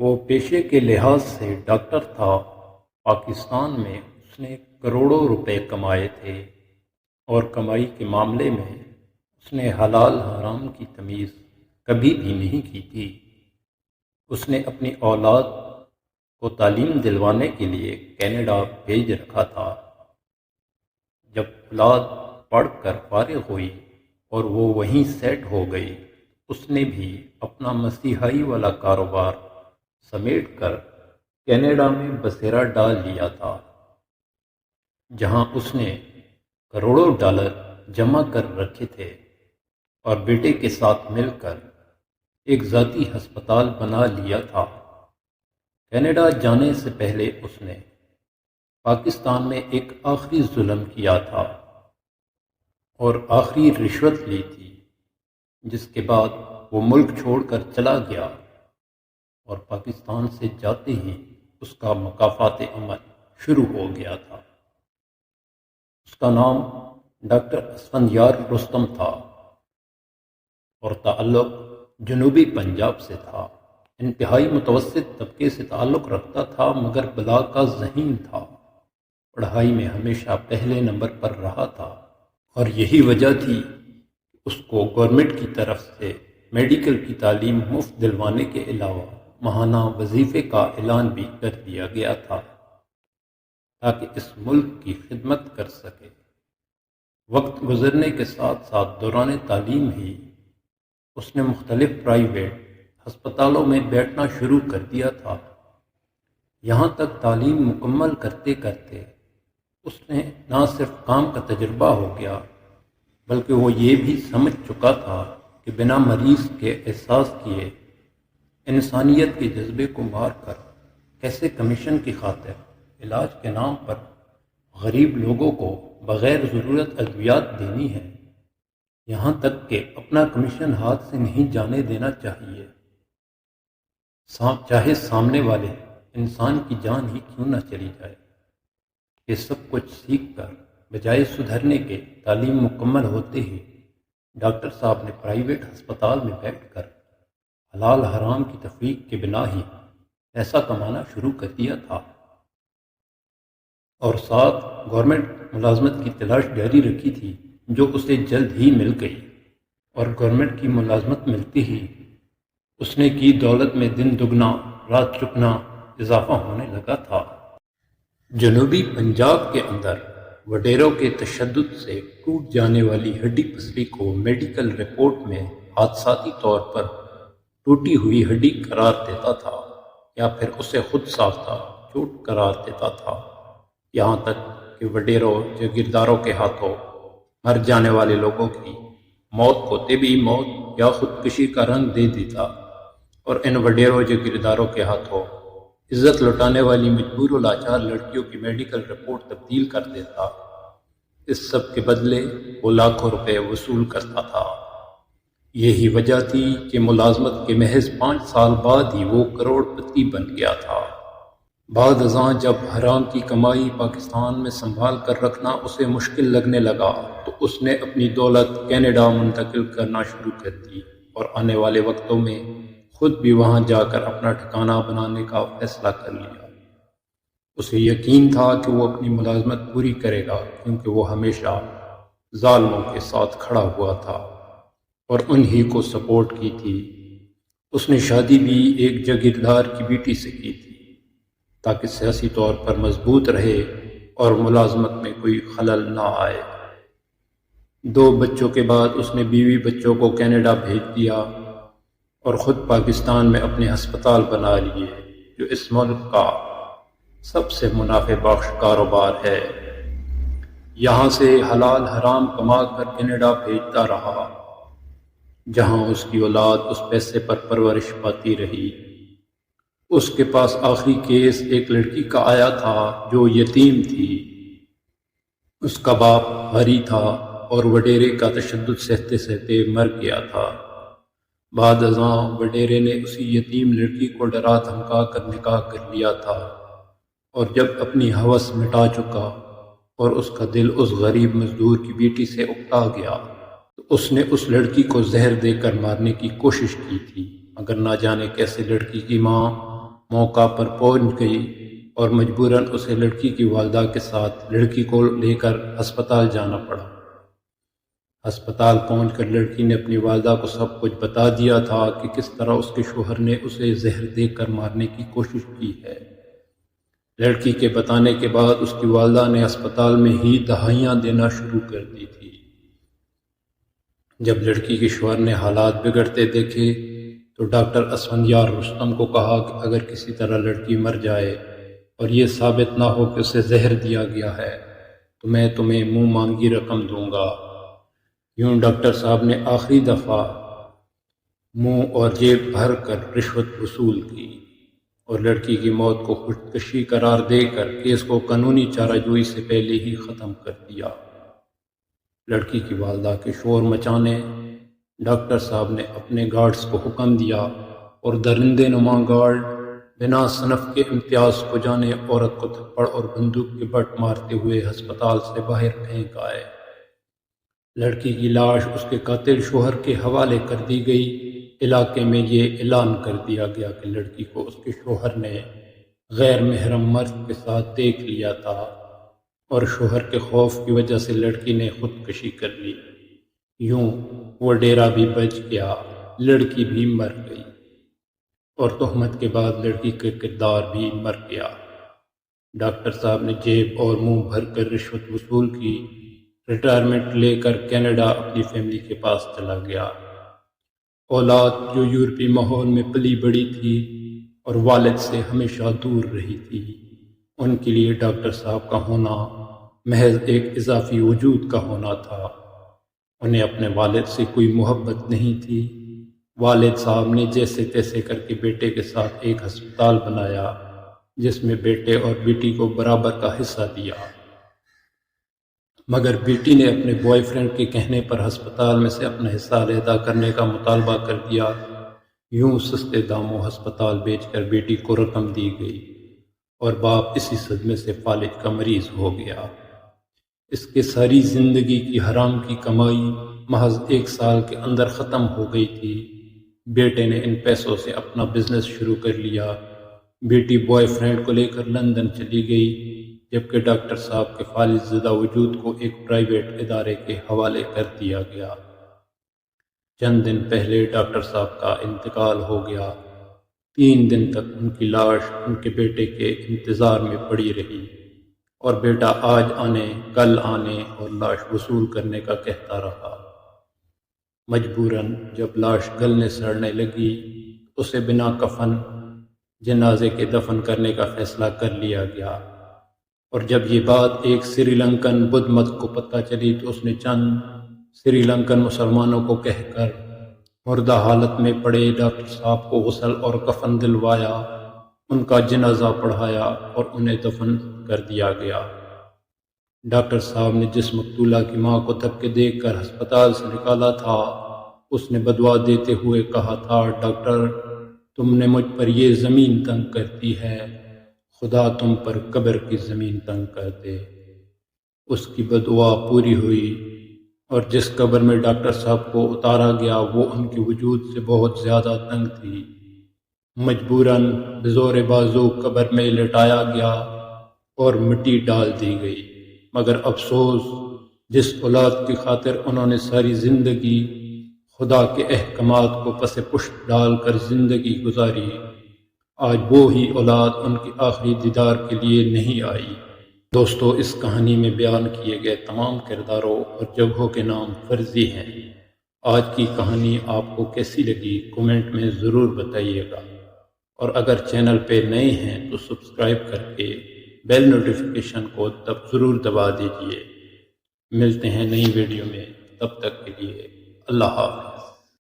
وہ پیشے کے لحاظ سے ڈاکٹر تھا۔ پاکستان میں اس نے کروڑوں روپے کمائے تھے اور کمائی کے معاملے میں اس نے حلال حرام کی تمیز کبھی بھی نہیں کی تھی۔ اس نے اپنی اولاد کو تعلیم دلوانے کے لیے کینیڈا بھیج رکھا تھا۔ جب اولاد پڑھ کر فارغ ہوئی اور وہ وہیں سیٹ ہو گئی، اس نے بھی اپنا مسیحائی والا کاروبار سمیٹ کر کینیڈا میں بسیرا ڈال لیا تھا، جہاں اس نے کروڑوں ڈالر جمع کر رکھے تھے اور بیٹے کے ساتھ مل کر ایک ذاتی ہسپتال بنا لیا تھا۔ کینیڈا جانے سے پہلے اس نے پاکستان میں ایک آخری ظلم کیا تھا اور آخری رشوت لی تھی، جس کے بعد وہ ملک چھوڑ کر چلا گیا اور پاکستان سے جاتے ہی اس کا مکافات عمل شروع ہو گیا تھا۔ اس کا نام ڈاکٹر اسفندیار رستم تھا اور تعلق جنوبی پنجاب سے تھا۔ انتہائی متوسط طبقے سے تعلق رکھتا تھا، مگر بلا کا ذہین تھا۔ پڑھائی میں ہمیشہ پہلے نمبر پر رہا تھا اور یہی وجہ تھی کہ اس کو گورنمنٹ کی طرف سے میڈیکل کی تعلیم مفت دلوانے کے علاوہ ماہانہ وظیفے کا اعلان بھی کر دیا گیا تھا تاکہ اس ملک کی خدمت کر سکے۔ وقت گزرنے کے ساتھ ساتھ دوران تعلیم ہی اس نے مختلف پرائیویٹ ہسپتالوں میں بیٹھنا شروع کر دیا تھا۔ یہاں تک تعلیم مکمل کرتے کرتے اس نے نہ صرف کام کا تجربہ ہو گیا، بلکہ وہ یہ بھی سمجھ چکا تھا کہ بنا مریض کے احساس کیے انسانیت کے جذبے کو مار کر کیسے کمیشن کی خاطر علاج کے نام پر غریب لوگوں کو بغیر ضرورت ادویات دینی ہے، یہاں تک کہ اپنا کمیشن ہاتھ سے نہیں جانے دینا چاہیے، چاہے سامنے والے انسان کی جان ہی کیوں نہ چلی جائے۔ یہ سب کچھ سیکھ کر بجائے سدھرنے کے تعلیم مکمل ہوتے ہی ڈاکٹر صاحب نے پرائیویٹ ہسپتال میں بیٹھ کر حلال حرام کی تفریق کے بنا ہی پیسہ کمانا شروع کر دیا تھا اور ساتھ گورنمنٹ ملازمت کی تلاش جاری رکھی تھی، جو اسے جلد ہی مل گئی۔ اور گورنمنٹ کی ملازمت ملتی ہی اس نے کی دولت میں دن دگنا رات چگنا اضافہ ہونے لگا تھا۔ جنوبی پنجاب کے اندر وڈیروں کے تشدد سے ٹوٹ جانے والی ہڈی پسلی کو میڈیکل رپورٹ میں حادثاتی طور پر ٹوٹی ہوئی ہڈی قرار دیتا تھا یا پھر اسے خود ساختہ چوٹ قرار دیتا تھا، یہاں تک کہ وڈیروں جاگیرداروں کے ہاتھوں مر جانے والے لوگوں کی موت کو طبی موت یا خودکشی کا رنگ دے دیتا اور ان وڈیروں جاگیرداروں کے ہاتھوں عزت لوٹانے والی مجبور و لاچار لڑکیوں کی میڈیکل رپورٹ تبدیل کر دیتا۔ اس سب کے بدلے وہ لاکھوں روپے وصول کرتا تھا۔ یہی وجہ تھی کہ ملازمت کے محض 5 سال بعد ہی وہ کروڑ پتی بن گیا تھا۔ بعد ازاں جب حرام کی کمائی پاکستان میں سنبھال کر رکھنا اسے مشکل لگنے لگا تو اس نے اپنی دولت کینیڈا منتقل کرنا شروع کر دی اور آنے والے وقتوں میں خود بھی وہاں جا کر اپنا ٹھکانہ بنانے کا فیصلہ کر لیا۔ اسے یقین تھا کہ وہ اپنی ملازمت پوری کرے گا، کیونکہ وہ ہمیشہ ظالموں کے ساتھ کھڑا ہوا تھا اور انہی کو سپورٹ کی تھی۔ اس نے شادی بھی ایک جاگیردار کی بیٹی سے کی تھی تاکہ سیاسی طور پر مضبوط رہے اور ملازمت میں کوئی خلل نہ آئے۔ 2 بچوں کے بعد اس نے بیوی بچوں کو کینیڈا بھیج دیا اور خود پاکستان میں اپنے ہسپتال بنا لیے، جو اس ملک کا سب سے منافع بخش کاروبار ہے۔ یہاں سے حلال حرام کما کر کینیڈا بھیجتا رہا، جہاں اس کی اولاد اس پیسے پر پرورش پاتی رہی۔ اس کے پاس آخری کیس ایک لڑکی کا آیا تھا جو یتیم تھی۔ اس کا باپ بھاری تھا اور وڈیرے کا تشدد سہتے سہتے مر گیا تھا۔ بعد ازاں وڈیرے نے اسی یتیم لڑکی کو ڈرا دھمکا کر نکاح کر لیا تھا، اور جب اپنی ہوس مٹا چکا اور اس کا دل اس غریب مزدور کی بیٹی سے اکتا گیا تو اس نے اس لڑکی کو زہر دے کر مارنے کی کوشش کی تھی، مگر نہ جانے کیسے لڑکی کی ماں موقع پر پہنچ گئی اور مجبوراً اسے لڑکی کی والدہ کے ساتھ لڑکی کو لے کر ہسپتال جانا پڑا۔ ہسپتال پہنچ کر لڑکی نے اپنی والدہ کو سب کچھ بتا دیا تھا کہ کس طرح اس کے شوہر نے اسے زہر دے کر مارنے کی کوشش کی ہے۔ لڑکی کے بتانے کے بعد اس کی والدہ نے ہسپتال میں ہی دہائیاں دینا شروع کر دی تھی۔ جب لڑکی کے شوہر نے حالات بگڑتے دیکھے تو ڈاکٹر اسفندیار رستم کو کہا کہ اگر کسی طرح لڑکی مر جائے اور یہ ثابت نہ ہو کہ اسے زہر دیا گیا ہے تو میں تمہیں منہ مانگی رقم دوں گا۔ یوں ڈاکٹر صاحب نے آخری دفعہ منہ اور جیب بھر کر رشوت وصول کی اور لڑکی کی موت کو خودکشی قرار دے کر کیس کو قانونی چارہ جوئی سے پہلے ہی ختم کر دیا۔ لڑکی کی والدہ کے شور مچانے ڈاکٹر صاحب نے اپنے گارڈز کو حکم دیا اور درندے نما گارڈ بنا صنف کے امتیاز کو جانے عورت کو تھپڑ اور بندوق کے بٹ مارتے ہوئے ہسپتال سے باہر پھینک آئے۔ لڑکی کی لاش اس کے قاتل شوہر کے حوالے کر دی گئی۔ علاقے میں یہ اعلان کر دیا گیا کہ لڑکی کو اس کے شوہر نے غیر محرم مرد کے ساتھ دیکھ لیا تھا اور شوہر کے خوف کی وجہ سے لڑکی نے خودکشی کر لی۔ یوں وہ ڈیرہ بھی بچ گیا، لڑکی بھی مر گئی اور تہمت کے بعد لڑکی کا کردار بھی مر گیا۔ ڈاکٹر صاحب نے جیب اور منہ بھر کر رشوت وصول کی، ریٹائرمنٹ لے کر کینیڈا اپنی فیملی کے پاس چلا گیا۔ اولاد جو یورپی ماحول میں پلی بڑی تھی اور والد سے ہمیشہ دور رہی تھی، ان کے لیے ڈاکٹر صاحب کا ہونا محض ایک اضافی وجود کا ہونا تھا۔ انہیں اپنے والد سے کوئی محبت نہیں تھی۔ والد صاحب نے جیسے تیسے کر کے بیٹے کے ساتھ ایک ہسپتال بنایا جس میں بیٹے اور بیٹی کو برابر کا حصہ دیا، مگر بیٹی نے اپنے بوائے فرینڈ کے کہنے پر ہسپتال میں سے اپنا حصہ علیحدہ کرنے کا مطالبہ کر دیا۔ یوں سستے داموں ہسپتال بیچ کر بیٹی کو رقم دی گئی اور باپ اسی صدمے سے فالج کا مریض ہو گیا۔ اس کے ساری زندگی کی حرام کی کمائی محض 1 سال کے اندر ختم ہو گئی تھی۔ بیٹے نے ان پیسوں سے اپنا بزنس شروع کر لیا۔ بیٹی بوائے فرینڈ کو لے کر لندن چلی گئی، جبکہ ڈاکٹر صاحب کے فالج زدہ وجود کو ایک پرائیویٹ ادارے کے حوالے کر دیا گیا۔ چند دن پہلے ڈاکٹر صاحب کا انتقال ہو گیا۔ 3 دن تک ان کی لاش ان کے بیٹے کے انتظار میں پڑی رہی اور بیٹا آج آنے کل آنے اور لاش وصول کرنے کا کہتا رہا۔ مجبوراً جب لاش گلنے سڑنے لگی اسے بنا کفن جنازے کے دفن کرنے کا فیصلہ کر لیا گیا، اور جب یہ بات ایک سری لنکن بدھ مت کو پتہ چلی تو اس نے چند سری لنکن مسلمانوں کو کہہ کر مردہ حالت میں پڑے ڈاکٹر صاحب کو غسل اور کفن دلوایا، ان کا جنازہ پڑھایا اور انہیں دفن کر دیا گیا۔ ڈاکٹر صاحب نے جس مقتولہ کی ماں کو دھکے دے کر ہسپتال سے نکالا تھا اس نے بدعا دیتے ہوئے کہا تھا، ڈاکٹر تم نے مجھ پر یہ زمین تنگ کرتی ہے، خدا تم پر قبر کی زمین تنگ کر دے۔ اس کی بدعا پوری ہوئی اور جس قبر میں ڈاکٹر صاحب کو اتارا گیا وہ ان کے وجود سے بہت زیادہ تنگ تھی۔ مجبوراً بزور بازو قبر میں لٹایا گیا اور مٹی ڈال دی گئی، مگر افسوس جس اولاد کی خاطر انہوں نے ساری زندگی خدا کے احکامات کو پس پشت ڈال کر زندگی گزاری، آج وہی اولاد ان کی آخری دیدار کے لیے نہیں آئی۔ دوستو، اس کہانی میں بیان کیے گئے تمام کرداروں اور جگہوں کے نام فرضی ہیں۔ آج کی کہانی آپ کو کیسی لگی کومنٹ میں ضرور بتائیے گا، اور اگر چینل پہ نئے ہیں تو سبسکرائب کر کے بیل نوٹیفیکیشن کو ضرور دبا دیجیے۔ ملتے ہیں نئی ویڈیو میں، تب تک کے لیے اللہ حافظ۔